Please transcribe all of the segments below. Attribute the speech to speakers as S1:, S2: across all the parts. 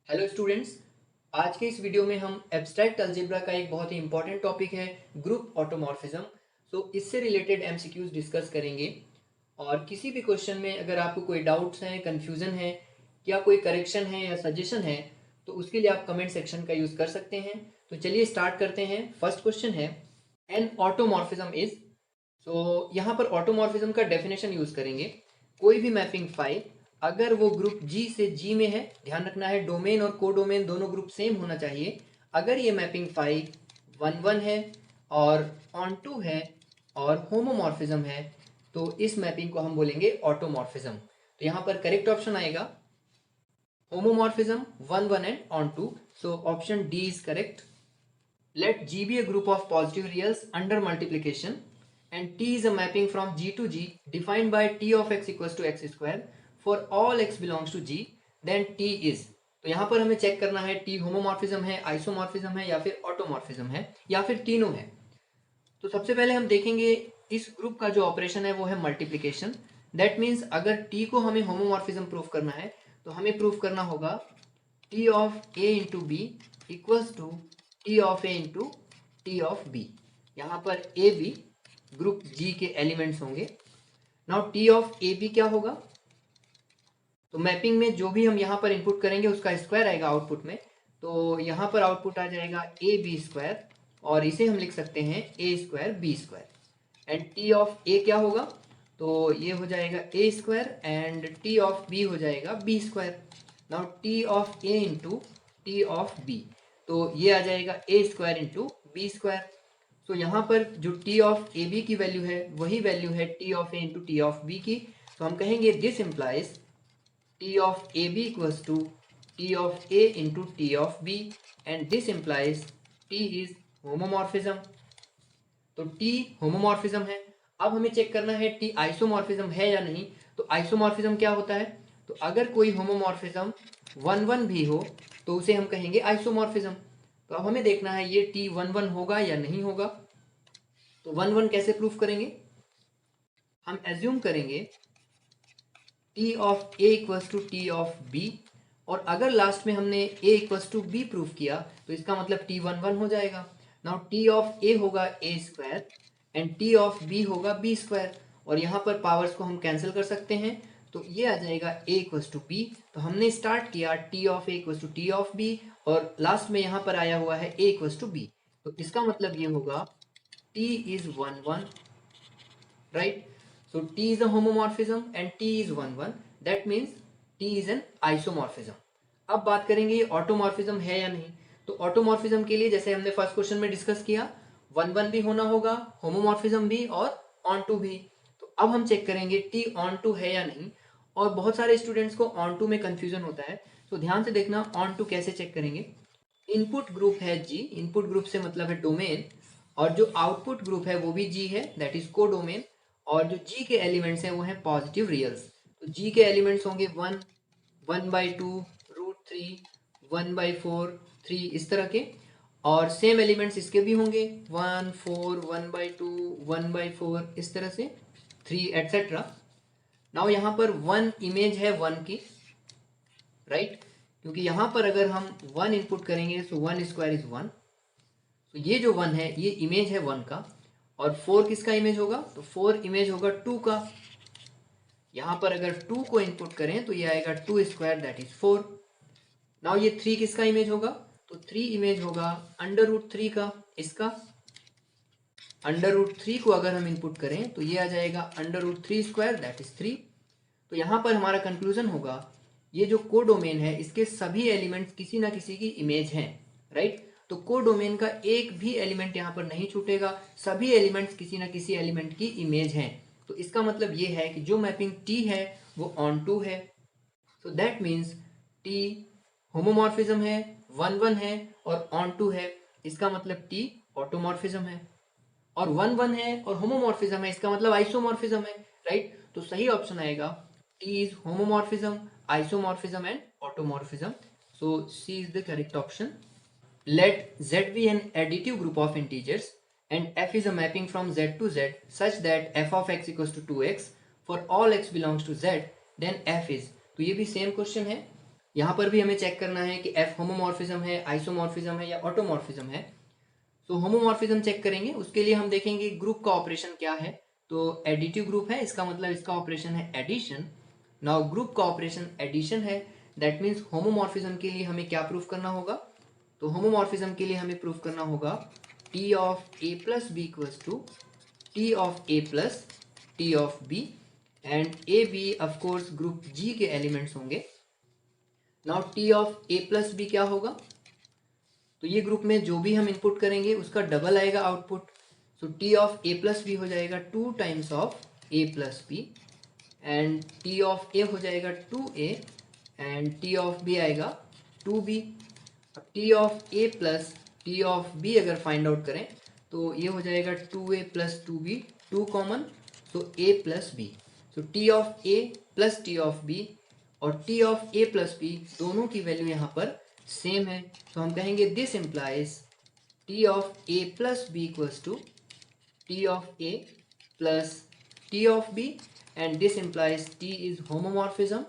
S1: Hello students. आज के इस वीडियो में हम एब्स्ट्रैक्ट अलजेब्रा का एक बहुत ही इंपॉर्टेंट टॉपिक है ग्रुप ऑटोमॉर्फिज्म। इससे रिलेटेड एमसीक्यूज डिस्कस करेंगे और किसी भी क्वेश्चन में अगर आपको कोई डाउट्स हैं, कन्फ्यूजन है या कोई करेक्शन है या सजेशन है तो उसके लिए आप कमेंट सेक्शन का यूज़ कर सकते हैं। तो चलिए स्टार्ट करते हैं। फर्स्ट क्वेश्चन है एन ऑटोमॉर्फिज्म इज। यहाँ पर ऑटोमॉर्फिज्म का डेफिनेशन यूज़ करेंगे। कोई भी मैपिंग फाइल अगर वो ग्रुप जी से जी में है, ध्यान रखना है डोमेन और कोडोमेन दोनों ग्रुप सेम होना चाहिए। अगर ये मैपिंग फाइल वन वन है और ऑन टू है और होमोमॉर्फिज्म है तो इस मैपिंग को हम बोलेंगे ऑटोमॉर्फिज्म। तो यहाँ पर करेक्ट ऑप्शन आएगा homomorphism 1 1 and on 2. So option D is correct. Let G be a group of positive reals under multiplication and T is a mapping from G to G defined by T of x equals to x square for all x belongs to G, then T is। तो यहाँ पर हमें check करना है T homomorphism है, isomorphism है या फिर ऑटोमॉर्फिज्म है या फिर तीनों है। तो सबसे पहले हम देखेंगे इस ग्रुप का जो ऑपरेशन है वो है मल्टीप्लिकेशन। दैट मीन्स अगर T को हमें होमोमॉर्फिज्म प्रूव करना है तो हमें प्रूव करना होगा T of A into B equals to T of A into T of B। यहाँ पर A B ग्रुप G के एलिमेंट्स होंगे। Now T of A B क्या होगा? तो मैपिंग में जो भी हम यहाँ पर इनपुट करेंगे उसका स्क्वायर आएगा आउटपुट में। तो यहाँ पर आउटपुट आ जाएगा ए बी स्क्वायर और इसे हम लिख सकते हैं A square B square. And T of A क्या होगा? तो ये हो जाएगा A square and T of B हो जाएगा B square. Now T of A into T of B, तो ये आ जाएगा A square into B square. तो यहाँ पर जो टी ऑफ ए बी की वैल्यू है वही वैल्यू है T of A into T of B की। तो हम कहेंगे this implies T of AB equals to T of A into T of B and this implies T is homomorphism। तो T homomorphism है। अब हमें चेक करना है T आइसोमॉर्फिज्म है या नहीं। तो आइसोमॉर्फिज्म क्या होता है? तो अगर कोई होमोमॉर्फिज्म वन वन भी हो तो उसे हम कहेंगे आइसोमॉर्फिज्म। तो अब हमें देखना है ये T वन वन होगा या नहीं होगा। तो वन वन कैसे प्रूफ करेंगे? हम एज्यूम करेंगे T of A equals to T of B और अगर लास्ट में हमने A equals to B proof किया तो इसका मतलब T वन वन हो जाएगा। नाउ T ऑफ A होगा A square and T of B होगा B स्क्वायर और यहाँ पर पावर्स को हम कैंसिल कर सकते हैं। तो ये आ जाएगा A इक्वल्स टू B। तो हमने स्टार्ट किया T of A equals to T of B और लास्ट में यहाँ पर आया हुआ है A इक्वल्स टू B। तो इसका मतलब ये होगा T is one one, right? So T is a homomorphism and T is 1 1, that means T is an isomorphism। अब बात करेंगे ऑटोमॉर्फिज्म है या नहीं। तो ऑटोमॉर्फिज्म के लिए जैसे हमने फर्स्ट क्वेश्चन में डिस्कस किया वन वन भी होना होगा, होमोमॉर्फिज्म भी और ऑन टू भी। तो अब हम चेक करेंगे टी ऑन टू है या नहीं। और बहुत सारे स्टूडेंट्स को ऑन टू में कंफ्यूजन होता है, तो ध्यान से देखना ऑन टू कैसे चेक करेंगे। इनपुट ग्रुप है जी, इनपुट ग्रुप से मतलब है डोमेन, और जो आउटपुट ग्रुप है वो भी जी है, दैट इज को डोमेन। और जो जी के एलिमेंट्स हैं वो हैं पॉजिटिव रियल्स। तो जी के एलिमेंट्स होंगे one, one by two, root three, one by four, three, इस तरह के। और सेम एलिमेंट्स इसके भी होंगे one four, one by two, one by four, इस तरह से थ्री एटसेट्रा। नाउ यहाँ पर वन इमेज है वन की, राइट? क्योंकि यहाँ पर अगर हम वन इनपुट करेंगे तो वन स्क्वायर इज वन। तो ये जो वन है ये इमेज है वन का। और फोर किसका इमेज होगा? तो फोर इमेज होगा टू का। यहाँ पर अगर टू को इनपुट करें तो ये आएगा two square that is four. Now ये थ्री किसका इमेज होगा? तो थ्री इमेज होगा अंडर रूट थ्री का। इसका अंडर रूट थ्री को अगर हम इनपुट करें तो ये आ जाएगा under root three square that is three. तो यहाँ पर हमारा कंक्लूजन होगा ये जो कोडोमेन है इसके सभी एलिमेंट्स किसी ना किसी की इमेज हैं, राइट? तो कोडोमेन का एक भी एलिमेंट यहाँ पर नहीं छूटेगा, सभी एलिमेंट्स किसी ना किसी एलिमेंट की इमेज हैं। तो इसका मतलब ये है कि जो मैपिंग T है वो ऑन टू है। So that means T homomorphism है, वन वन है और ऑन टू है। इसका मतलब T ऑटोमॉर्फिज्म है। और वन वन है और होमोमॉर्फिज्म है, इसका मतलब आइसोमॉर्फिज्म है, राइट? तो सही ऑप्शन आएगा T is homomorphism, isomorphism and automorphism. So C is the correct option. Let Z be an additive group of integers and f is a mapping from Z to Z such that f of x equals to 2x for all x belongs to Z, then f is। तो ये भी same question है। यहाँ पर भी हमें check करना है कि एफ होमोमॉर्फिज्म है, आइसोमॉर्फिज्म है या ऑटोमॉर्फिज्म है। तो होमोमॉर्फिज्म चेक करेंगे, उसके लिए हम देखेंगे ग्रुप का ऑपरेशन क्या है। तो एडिटिव ग्रुप है, इसका मतलब इसका ऑपरेशन है एडिशन। नाउ ग्रुप का ऑपरेशन एडिशन है, दैट मीन्स होमोमॉर्फिज्म के लिए हमें क्या प्रूफ करना होगा। तो होमोमॉर्फिज्म के लिए हमें प्रूफ करना होगा T of A plus B equals to T of A plus T of B, and A B of course group G के एलिमेंट्स होंगे। Now T of A plus B क्या होगा, तो ये ग्रुप में जो भी हम इनपुट करेंगे उसका डबल आएगा output. So T of A plus B हो जाएगा 2 times of A plus B, and T of A हो जाएगा 2a, and T of B आएगा 2b। अब T of A plus T of B अगर फाइंड आउट करें तो ये हो जाएगा 2a प्लस 2b, 2 कॉमन, तो a plus B. So T of A plus T of B और T of A plus B दोनों की वैल्यू यहाँ पर सेम है। तो हम कहेंगे this implies T of A plus B equals to T of A plus T of B, and this implies T is homomorphism.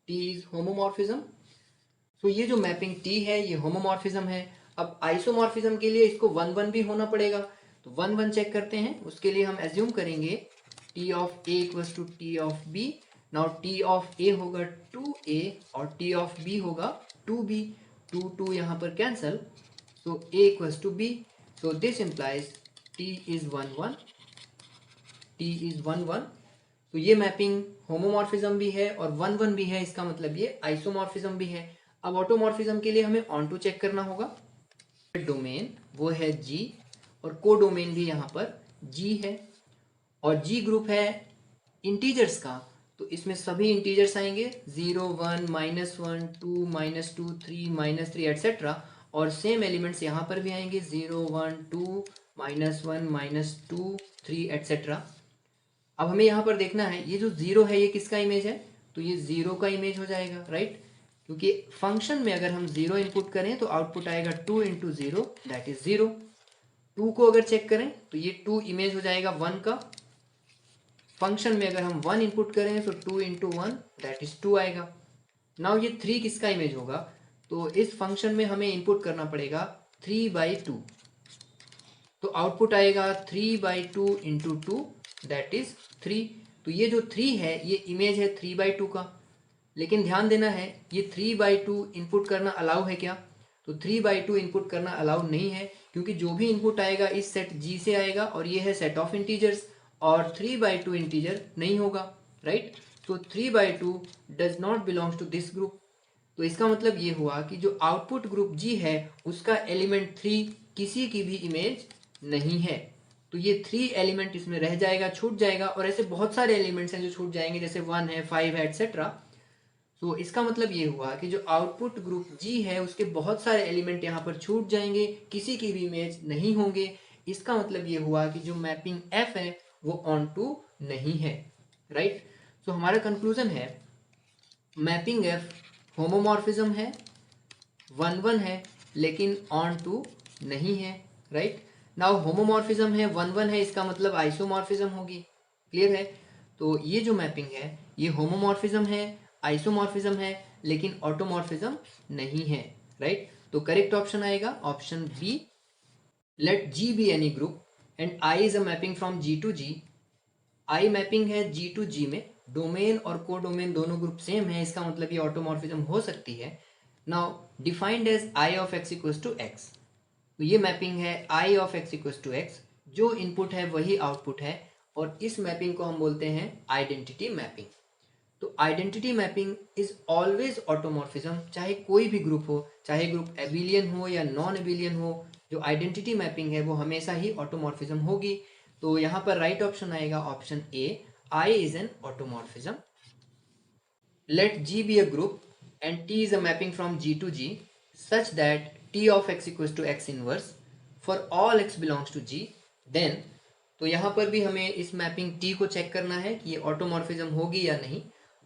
S1: T is homomorphism. So ये जो मैपिंग T है ये होमोमॉर्फिज्म है। अब आइसोमॉर्फिज्म के लिए इसको 1 1 भी होना पड़ेगा, तो 1 1 चेक करते हैं। उसके लिए हम एज्यूम करेंगे T of A equals to T of B। Now T of A होगा 2A और T ऑफ B होगा 2B, 2 2 यहाँ पर cancel, so A equals to B। So this implies T is 1 1, T is 1 1। तो ये mapping homomorphism भी है और 1 1 भी है, इसका मतलब ये आइसोमॉर्फिज्म भी है। अब ऑटोमॉर्फिज्म के लिए हमें ऑन टू चेक करना होगा। डोमेन वो है G और को डोमेन भी यहाँ पर G है, और G ग्रुप है इंटीजर्स का, तो इसमें सभी इंटीजर्स आएंगे 0 1 -1 2 -2 3 -3 एटसेट्रा, और सेम एलिमेंट्स यहाँ पर भी आएंगे 0 1 2 -1 -2 3 एटसेट्रा। अब हमें यहाँ पर देखना है ये जो जीरो है ये किसका इमेज है, तो ये जीरो का इमेज हो जाएगा, राइट। क्योंकि फंक्शन में अगर हम जीरो इनपुट करें तो आउटपुट आएगा 2 into zero, that is zero. 2 को अगर चेक करें तो ये 2 इमेज हो जाएगा 1 का। फंक्शन में अगर हम 1 इनपुट करें तो 2 इंटू 1 दैट इज 2 आएगा। नाउ ये 3 किसका इमेज होगा, तो इस फंक्शन में हमें इनपुट करना पड़ेगा 3/2, तो आउटपुट आएगा 3/2 इंटू 2 दैट इज 3। तो ये जो 3 है ये इमेज है 3/2 का, लेकिन ध्यान देना है ये 3/2 इनपुट करना अलाउ है क्या, तो 3/2 इनपुट करना अलाउ नहीं है, क्योंकि जो भी इनपुट आएगा इस सेट G से आएगा और ये है सेट ऑफ इंटीजर्स, और 3/2 इंटीजर नहीं होगा, राइट। तो 3/2 does not belongs to this group. तो इसका मतलब ये हुआ कि जो आउटपुट ग्रुप G है उसका एलिमेंट 3 किसी की भी इमेज नहीं है। तो ये 3 एलिमेंट इसमें रह जाएगा, छूट जाएगा, और ऐसे बहुत सारे एलिमेंट्स हैं जो छूट जाएंगे, जैसे 1 है 5 है एटसेट्रा। तो इसका मतलब ये हुआ कि जो आउटपुट ग्रुप G है उसके बहुत सारे एलिमेंट यहाँ पर छूट जाएंगे, किसी की भी इमेज नहीं होंगे। इसका मतलब ये हुआ कि जो मैपिंग F है वो ऑन टू नहीं है, राइट। तो हमारा कंक्लूजन है मैपिंग F होमोमॉर्फिज्म है, 1 1 है, लेकिन ऑन टू नहीं है, राइट। नाउ होमोमॉर्फिज्म है, 1 1 है, इसका मतलब आइसोमॉर्फिज्म होगी, क्लियर है। तो ये जो मैपिंग है ये होमोमॉर्फिज्म है, आइसोमॉर्फिज्म है, लेकिन ऑटोमॉर्फिज्म नहीं है, राइट। तो करेक्ट ऑप्शन आएगा option B. Let G be any group and I is a mapping from G to G। I mapping है G टू G में, डोमेन और को डोमेन दोनों ग्रुप सेम है, इसका मतलब ये ऑटोमॉर्फिज्म हो सकती है। Now defined as I of x equals to x। तो ये मैपिंग है I of x equals to x, जो इनपुट है वही आउटपुट है, और इस मैपिंग को हम बोलते हैं आइडेंटिटी मैपिंग। तो identity mapping is always automorphism, चाहे कोई भी ग्रुप हो, चाहे ग्रुप एबिलियन हो या नॉन एबिलियन हो, जो आइडेंटिटी मैपिंग है वो हमेशा ही ऑटोमॉर्फिज्म होगी। तो यहाँ पर राइट ऑप्शन आएगा option A, I is an automorphism. Let G be a group and T is a mapping from G to G such that T of x equals to x inverse for all x belongs to G, then तो यहाँ पर भी हमें इस mapping T को check करना है कि ये ऑटोमॉर्फिज्म होगी या नहीं,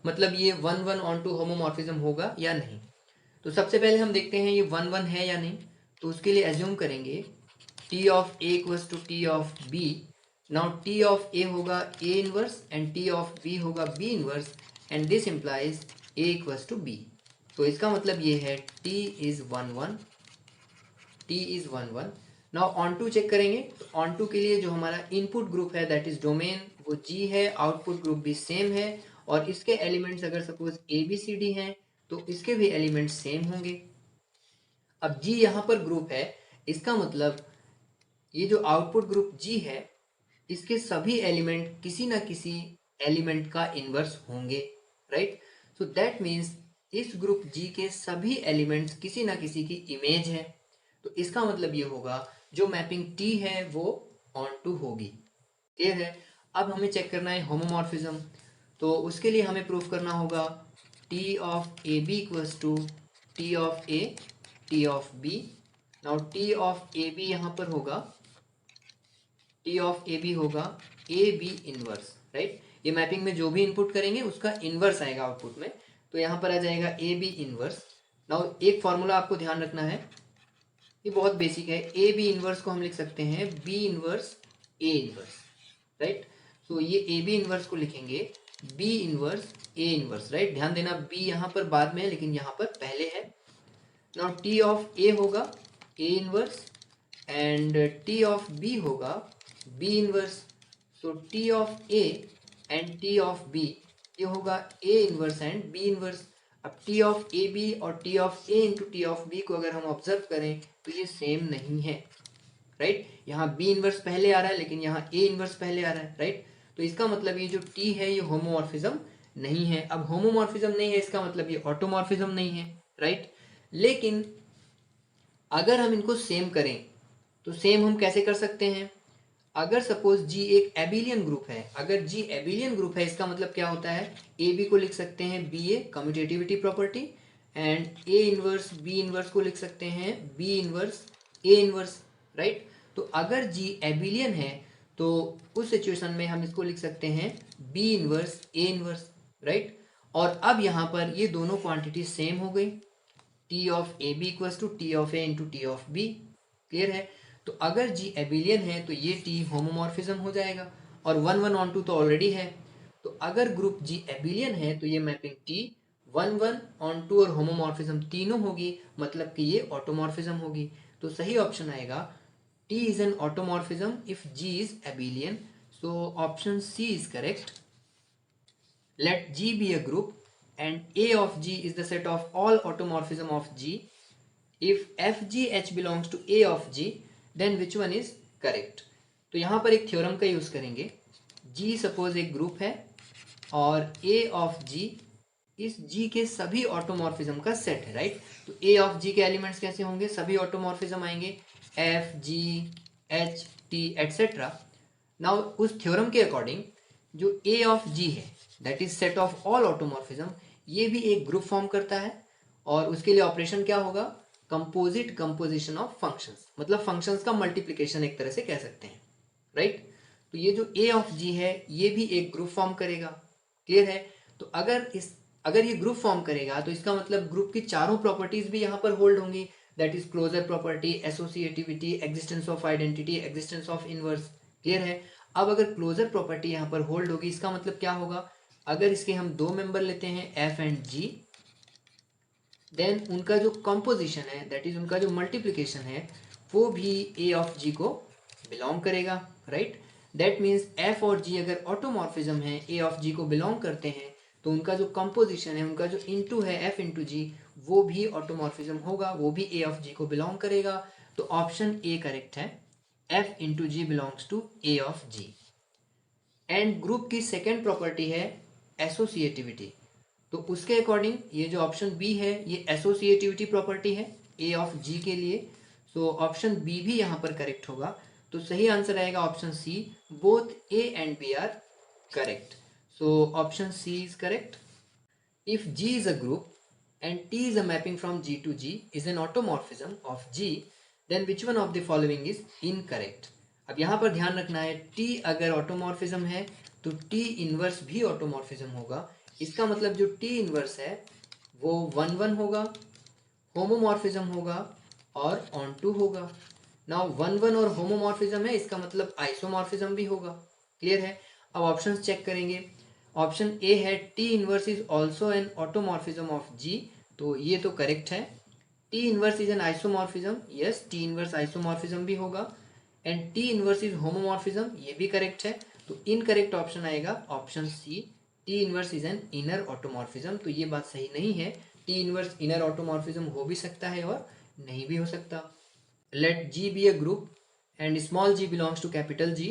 S1: मतलब ये 1 1 ऑन टू होमोमॉर्फिज्म होगा या नहीं। तो सबसे पहले हम देखते हैं ये 1 1 है या नहीं। तो उसके लिए एज्यूम करेंगे T of A equals to T of B। Now T of A होगा A inverse and T of B होगा B inverse, and this implies A equals to B। तो इसका मतलब ये है T is 1 1, T is 1 1। Now onto check करेंगे, तो onto के लिए जो हमारा इनपुट ग्रुप है दैट इज डोमेन, वो G है, आउटपुट ग्रुप भी सेम है, और इसके एलिमेंट्स अगर सपोज ABCD हैं तो इसके भी एलिमेंट्स सेम होंगे। अब G यहाँ पर ग्रुप है, इसका मतलब ये जो आउटपुट ग्रुप G है इसके सभी एलिमेंट किसी ना किसी एलिमेंट का इन्वर्स होंगे, राइट। सो दैट मीन्स इस ग्रुप G के सभी एलिमेंट्स किसी ना किसी की इमेज है, तो इसका मतलब ये होगा जो मैपिंग T है वो ऑन टू होगी। क्लियर है। अब हमें चेक करना है होमोमॉर्फिज्म, तो उसके लिए हमें प्रूफ करना होगा T of A B equals to T of A T of B. Now T of A B यहाँ पर होगा, T ऑफ ए बी होगा ए बी इनवर्स, राइट। ये मैपिंग में जो भी इनपुट करेंगे उसका इनवर्स आएगा आउटपुट में, तो यहाँ पर आ जाएगा ए बी इनवर्स। नाउ एक फॉर्मूला आपको ध्यान रखना है, ये बहुत बेसिक है। ए बी इनवर्स को हम लिख सकते हैं B inverse A inverse, right. So ये ए बी इनवर्स को लिखेंगे B inverse A inverse, right. ध्यान देना बी यहाँ पर बाद में है लेकिन यहाँ पर पहले है। नाउ टी ऑफ ए होगा A inverse and T of B होगा B inverse. So T of A and T of B ये होगा A inverse and B inverse. अब टी ऑफ ए बी और T of A into T of B को अगर हम observe करें तो ये सेम नहीं है, राइट। यहाँ बी इनवर्स पहले आ रहा है लेकिन यहाँ ए इनवर्स पहले आ रहा है, राइट। तो इसका मतलब ये जो टी है ये होमोमॉर्फिज्म नहीं है। अब होमोमॉर्फिज्म नहीं है इसका मतलब ये ऑटोमॉर्फिज्म नहीं है, राइट। लेकिन अगर हम इनको सेम करें तो सेम हम कैसे कर सकते हैं। अगर सपोज G एक एबिलियन ग्रुप है, अगर G एबिलियन ग्रुप है इसका मतलब क्या होता है, ए बी को लिख सकते हैं B A commutativity property, and A inverse B inverse को लिख सकते हैं B inverse A inverse, right. तो अगर G एबिलियन है तो उस सिचुएशन में हम इसको लिख सकते हैं B inverse A inverse, right. और अब यहाँ पर ये दोनों क्वांटिटी सेम हो गई, T of A B equals to T of A into T of B. Clear है। तो अगर G एबिलियन है तो ये T होमोमॉर्फिज्म हो जाएगा, और 1 1 ऑन टू तो ऑलरेडी है। तो अगर ग्रुप G एबिलियन है तो ये मैपिंग T 1 1 ऑन टू और होमोमॉर्फिज्म तीनों होगी, मतलब कि ये ऑटोमॉर्फिज्म होगी। तो सही ऑप्शन आएगा T is an automorphism if G is एबिलियन। So option C is correct. Let G be a group and A of G is the set of all automorphism of G. If FGH belongs to A of G, then which one is correct? तो यहाँ पर एक theorem का use करेंगे। G suppose एक group है और A of G इस G के सभी ऑटोमॉर्फिज्म का सेट है, राइट। तो A of G के एलिमेंट्स कैसे होंगे, सभी ऑटोमॉर्फिज्म आएंगे F G H T etcetera. Now उस थ्योरम के अकॉर्डिंग जो A of G है that is set of all automorphism, ये भी एक ग्रुप फॉर्म करता है, और उसके लिए ऑपरेशन क्या होगा, कंपोजिट कंपोजिशन ऑफ फंक्शंस, मतलब फंक्शंस का मल्टीप्लिकेशन एक तरह से कह सकते हैं, राइट। तो ये जो A ऑफ G है ये भी एक ग्रुप फॉर्म करेगा। क्लियर है। तो अगर ये ग्रुप फॉर्म करेगा तो इसका मतलब ग्रुप की चारों प्रॉपर्टीज भी यहाँ पर होल्ड होंगी, that is closure property, associativity, existence of identity, existence of inverse. Clear है। अब अगर क्लोजर प्रॉपर्टी यहाँ पर होल्ड होगी इसका मतलब क्या होगा, अगर इसके हम दो मेंबर लेते हैं F एंड G, देन उनका जो कंपोजिशन है दैट इज उनका जो मल्टीप्लिकेशन है वो भी A ऑफ G को बिलोंग करेगा, राइट। दैट मीन्स F और G अगर ऑटोमॉर्फिज्म है A ऑफ G को बिलोंग करते हैं तो उनका जो कंपोजिशन है, उनका जो इंटू है F इंटू G, वो भी ऑटोमॉर्फिज्म होगा, वो भी A ऑफ G को बिलोंग करेगा। तो ऑप्शन A करेक्ट है, F into G belongs to A of G। And group की सेकेंड प्रॉपर्टी है एसोसिएटिविटी, तो उसके अकॉर्डिंग ये जो ऑप्शन बी है ये एसोसिएटिविटी प्रॉपर्टी है ए ऑफ जी के लिए। सो ऑप्शन बी भी यहाँ पर करेक्ट होगा, तो सही आंसर आएगा option C, both A and B are correct. So option C is correct. If G is a group and T is a mapping from G to G is an automorphism of G, then which one of the following is incorrect. अब यहाँ पर ध्यान रखना है T अगर automorphism है तो T inverse भी ऑटोमॉर्फिज्म होगा। इसका मतलब जो टी इनवर्स है वो 1 1 होगा, होमोमॉर्फिज्म होगा और ऑन टू होगा। नाउ 1 1 और होमोमॉर्फिज्म है इसका मतलब आइसोमॉर्फिज्म भी होगा। क्लियर है। अब ऑप्शंस चेक करेंगे। ऑप्शन ए है T inverse is also an automorphism of G, तो ये तो करेक्ट है। T inverse is an isomorphism, yes T inverse isomorphism भी होगा। And T inverse is homomorphism, ये भी करेक्ट है। तो इनकरेक्ट ऑप्शन आएगा option C, T inverse is an inner automorphism. तो ये बात सही नहीं है, टी इनवर्स इनर ऑटोमॉर्फिज्म हो भी सकता है और नहीं भी हो सकता। Let G be a group and small g belongs to capital G,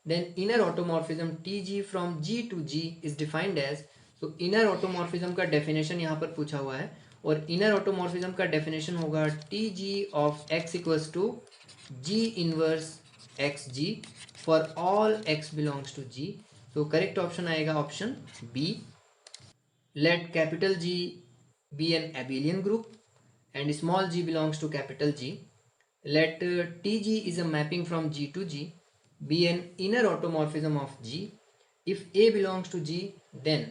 S1: then inner automorphism TG from G to G is defined as, so inner automorphism का definition यहाँ पर पूछा हुआ है और inner automorphism का definition होगा TG of x equals to G inverse xg for all x belongs to G. तो करेक्ट ऑप्शन आएगा option B. Let capital G be an abelian group and small g belongs to capital G. Let Tg is a mapping from G to G, be an inner automorphism of G. If A belongs to G, then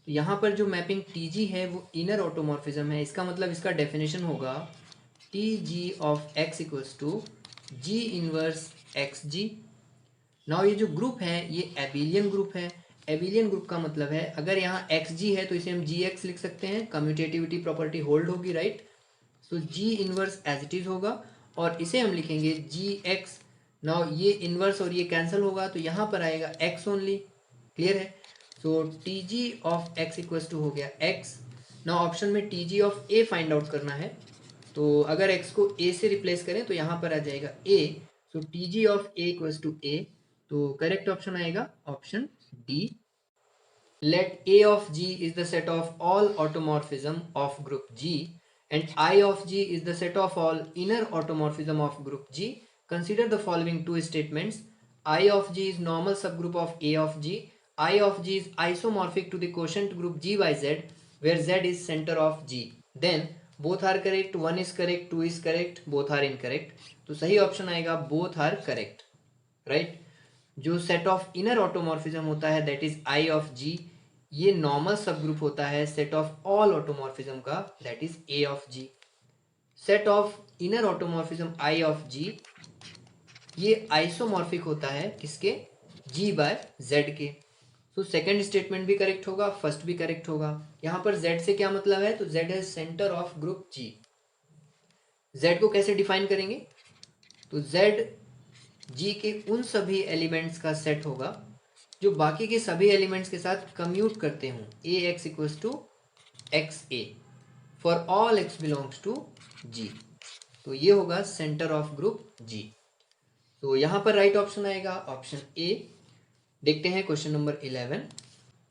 S1: तो यहाँ पर जो mapping Tg है वो inner automorphism है। इसका मतलब इसका डेफिनेशन होगा Tg of x equals to G inverse xg। Now ये जो ग्रुप है ये एबिलियन ग्रुप है। एबिलियन ग्रुप का मतलब है अगर यहाँ xg है तो इसे हम gx लिख सकते हैं, कम्यूटेटिविटी प्रॉपर्टी होल्ड होगी, right. So G inverse as it is होगा और इसे हम लिखेंगे gx। नाउ ये इनवर्स और ये कैंसिल होगा तो यहाँ पर आएगा x ओनली, क्लियर है। So Tg of x equals to हो गया x। नाउ ऑप्शन में Tg of a find out करना है, तो अगर x को a से रिप्लेस करें तो यहाँ पर आ जाएगा a। So Tg of a equals to a, तो करेक्ट ऑप्शन आएगा option D. Let A of G is the set of all automorphism of group G and I of G is the set of all inner automorphism of group G. Consider the following two statements. I of G is normal subgroup of A of G. I of G is isomorphic to the quotient group G by Z where Z is center of G. Then both are correct, one is correct, two is correct, both are incorrect. तो सही option आएगा both are correct, right? जो set of inner automorphism होता है that is I of G, ये normal subgroup होता है set of all automorphism का that is A of G. Set of inner automorphism I of G ये isomorphic होता है किसके, जी बाय जेड के। तो सेकंड स्टेटमेंट भी करेक्ट होगा, फर्स्ट भी करेक्ट होगा। यहाँ पर जेड से क्या मतलब है, तो जेड है center of group G. Z को कैसे डिफाइन करेंगे, तो जेड जी के उन सभी एलिमेंट्स का सेट होगा जो बाकी के सभी एलिमेंट्स के साथ कम्यूट करते हों। A X equals to X A for all X belongs to G, तो ये होगा सेंटर ऑफ ग्रुप जी। तो यहाँ पर राइट ऑप्शन आएगा ऑप्शन ए। देखते हैं question number 11।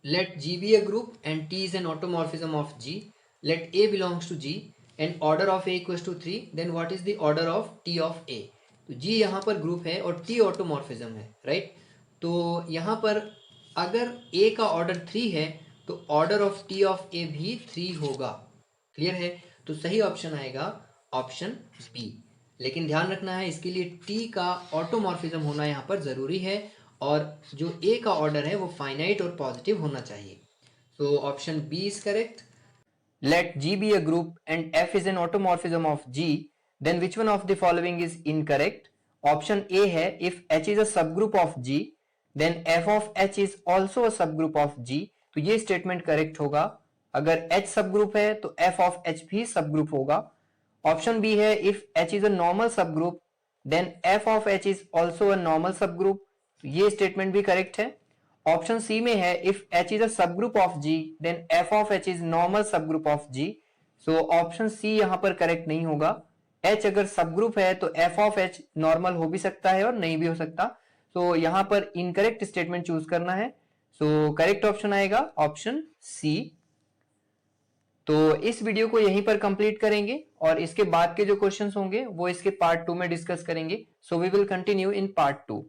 S1: Let G be a group and T is an automorphism of G. Let A belongs to G and order of A equals to 3, then what is the order of T of A. तो G यहाँ पर group है और T automorphism है, right. तो यहाँ पर अगर ए का ऑर्डर 3 है तो ऑर्डर ऑफ टी ऑफ ए भी 3 होगा, क्लियर है। तो सही ऑप्शन आएगा ऑप्शन बी। लेकिन ध्यान रखना है इसके लिए टी का ऑटोमॉर्फिज्म होना यहाँ पर जरूरी है और जो ए का ऑर्डर है वो फाइनाइट और पॉजिटिव होना चाहिए। So option B is correct. Let G be a group and F is an automorphism of G, then which one of the following is incorrect? Option A है if H is a subgroup of G, then f of H is also a subgroup of G, तो ये statement correct होगा। अगर H subgroup है तो f of H भी subgroup होगा। Option B है if H is a normal subgroup, then f of H is also a normal subgroup, तो ये स्टेटमेंट भी करेक्ट है। ऑप्शन सी में है if H is a subgroup of G, then f of H is normal subgroup of G, so option C यहाँ पर correct नहीं होगा। H अगर सब ग्रुप है तो f ऑफ H नॉर्मल हो भी सकता है और नहीं भी हो सकता, तो यहाँ पर इनकरेक्ट स्टेटमेंट चूज करना है। सो करेक्ट ऑप्शन आएगा ऑप्शन सी। तो इस वीडियो को यहीं पर कंप्लीट करेंगे और इसके बाद के जो क्वेश्चंस होंगे वो इसके पार्ट 2 में डिस्कस करेंगे। So we will continue in part 2।